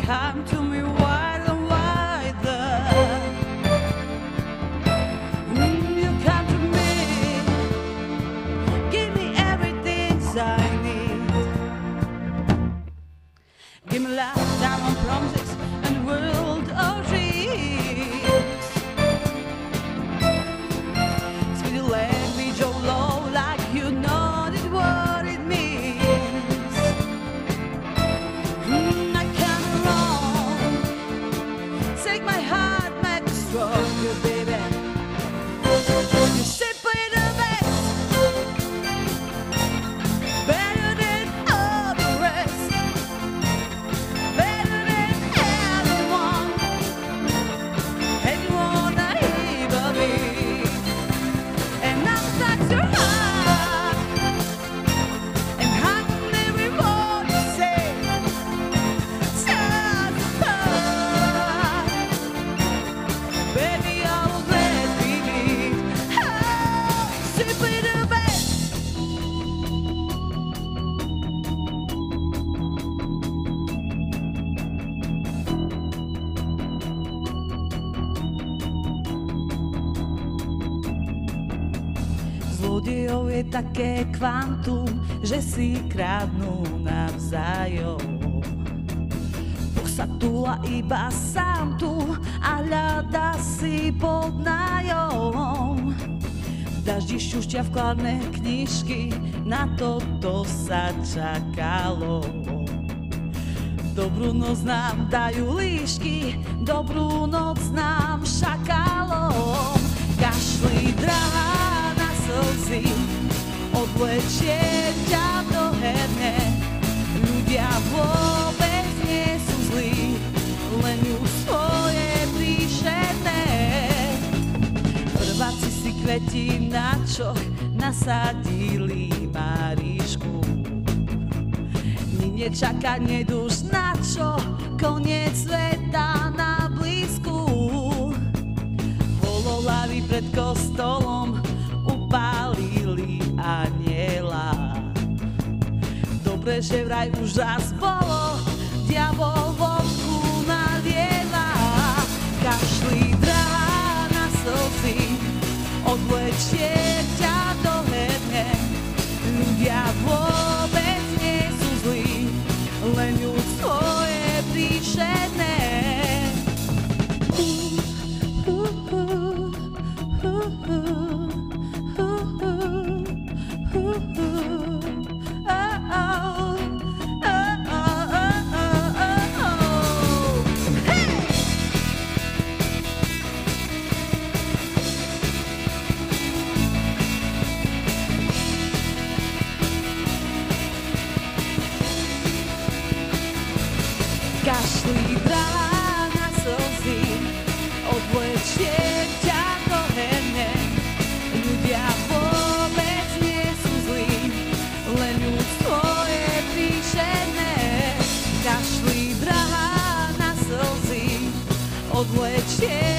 come to me wider and wider. You come to me, give me everything I need. Give me life, diamond promises, and a world of dreams. Sweet language of love, like you know it what it means. I can't wrong, take my heart, make it stronger, baby. You simply the best, better than all the rest, better than anyone I ever be. And I'll touch your heart, and hug every word you say. Stars apart, baby, I will gladly believe. Oh, simply the best. Zlodejov je také kvantum, že si kradnú navzájom. Boh sa túla iba sám tu a hľadá si pod nájom. V daždi šušťa vkladné knižky, na toto sa čakalo. Dobrú noc nám dajú líšky, dobrú noc nám šakalom. Kašli drahá na slzy, odvlečie ťa do herne. Ľudia vôbec nie sú zlí, len ju svoje príšerné. Prváci si kvetí na čoch nasadili Marišku. Nečaká, neduž na čo, koniec sveta na blízku. Hololavy pred kostolom upálili anjela. Dobre, že vraj už raz bolo, diabol vodku nalieva. Kašli drahá na slzy, odvlečie ťa do herne. Ľudia vôbec nie sú zlí, len ju svoje príšerné. Kašli drahá na slzy, odvlečie ťa do herne. Ľudia vôbec nie sú zlí, len ju svoje príšerné. Kašli drahá na slzy, odvlečie